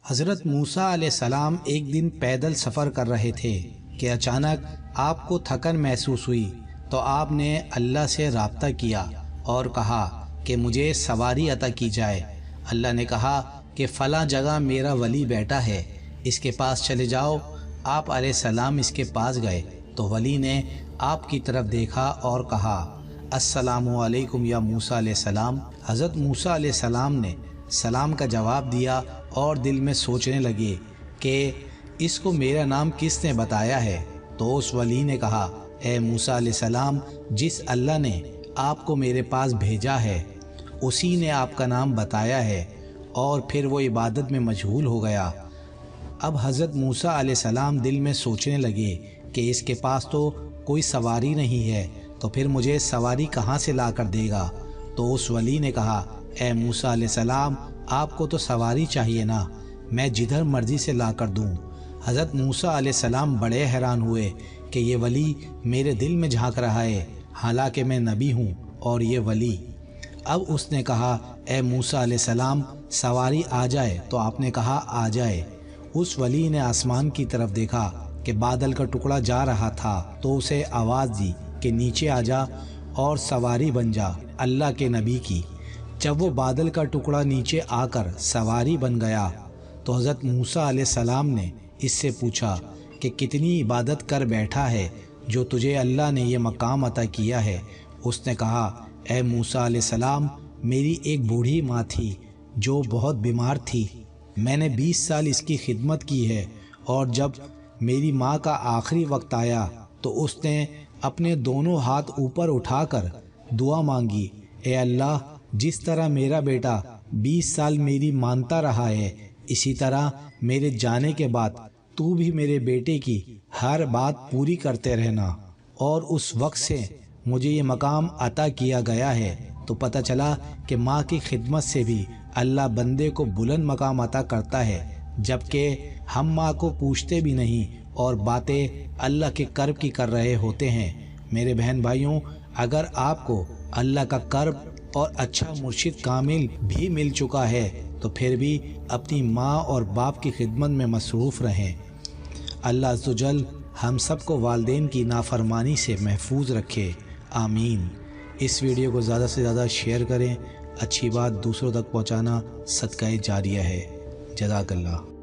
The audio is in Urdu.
حضرت موسیٰ علیہ السلام ایک دن پیدل سفر کر رہے تھے کہ اچانک آپ کو تھکن محسوس ہوئی تو آپ نے اللہ سے رابطہ کیا اور کہا کہ مجھے سواری عطا کی جائے۔ اللہ نے کہا کہ فلاں جگہ میرا ولی بیٹھا ہے، اس کے پاس چلے جاؤ۔ آپ علیہ السلام اس کے پاس گئے تو ولی نے آپ کی طرف دیکھا اور کہا السلام علیکم یا موسیٰ علیہ السلام۔ حضرت موسیٰ علیہ السلام نے سلام کا جواب دیا اور دل میں سوچنے لگے کہ اس کو میرا نام کس نے بتایا ہے؟ تو اس ولی نے کہا اے موسیٰ علیہ السلام، جس اللہ نے آپ کو میرے پاس بھیجا ہے اسی نے آپ کا نام بتایا ہے۔ اور پھر وہ عبادت میں مشغول ہو گیا۔ اب حضرت موسیٰ علیہ السلام دل میں سوچنے لگے کہ اس کے پاس تو کوئی سواری نہیں ہے، تو پھر مجھے سواری کہاں سے لا کر دے گا؟ تو اس ولی نے کہا اے موسیٰ علیہ السلام، آپ کو تو سواری چاہیے نا، میں جدھر مرضی سے لا کر دوں۔ حضرت موسیٰ علیہ السلام بڑے حیران ہوئے کہ یہ ولی میرے دل میں جھانک رہا ہے، حالانکہ میں نبی ہوں اور یہ ولی۔ اب اس نے کہا اے موسیٰ علیہ السلام، سواری آ جائے؟ تو آپ نے کہا آ جائے۔ اس ولی نے آسمان کی طرف دیکھا کہ بادل کا ٹکڑا جا رہا تھا تو اسے آواز دی کہ نیچے آ جا اور سواری بن جا اللہ کے نبی کی۔ جب وہ بادل کا ٹکڑا نیچے آ کر سواری بن گیا تو حضرت موسیٰ علیہ السلام نے اس سے پوچھا کہ کتنی عبادت کر بیٹھا ہے جو تجھے اللہ نے یہ مقام عطا کیا ہے؟ اس نے کہا اے موسیٰ علیہ السلام، میری ایک بوڑھی ماں تھی جو بہت بیمار تھی، میں نے 20 سال اس کی خدمت کی ہے، اور جب میری ماں کا آخری وقت آیا تو اس نے اپنے دونوں ہاتھ اوپر اٹھا کر دعا مانگی، اے اللہ، جس طرح میرا بیٹا 20 سال میری مانتا رہا ہے، اسی طرح میرے جانے کے بعد تو بھی میرے بیٹے کی ہر بات پوری کرتے رہنا۔ اور اس وقت سے مجھے یہ مقام عطا کیا گیا ہے۔ تو پتہ چلا کہ ماں کی خدمت سے بھی اللہ بندے کو بلند مقام عطا کرتا ہے، جبکہ ہم ماں کو پوچھتے بھی نہیں اور باتیں اللہ کے قرب کی کر رہے ہوتے ہیں۔ میرے بہن بھائیوں، اگر آپ کو اللہ کا قرب اور اچھا مرشد کامل بھی مل چکا ہے تو پھر بھی اپنی ماں اور باپ کی خدمت میں مصروف رہیں۔ اللہ عز و جل ہم سب کو والدین کی نافرمانی سے محفوظ رکھے، آمین۔ اس ویڈیو کو زیادہ سے زیادہ شیئر کریں، اچھی بات دوسروں تک پہنچانا صدقہ جاریہ ہے۔ جزاک اللہ۔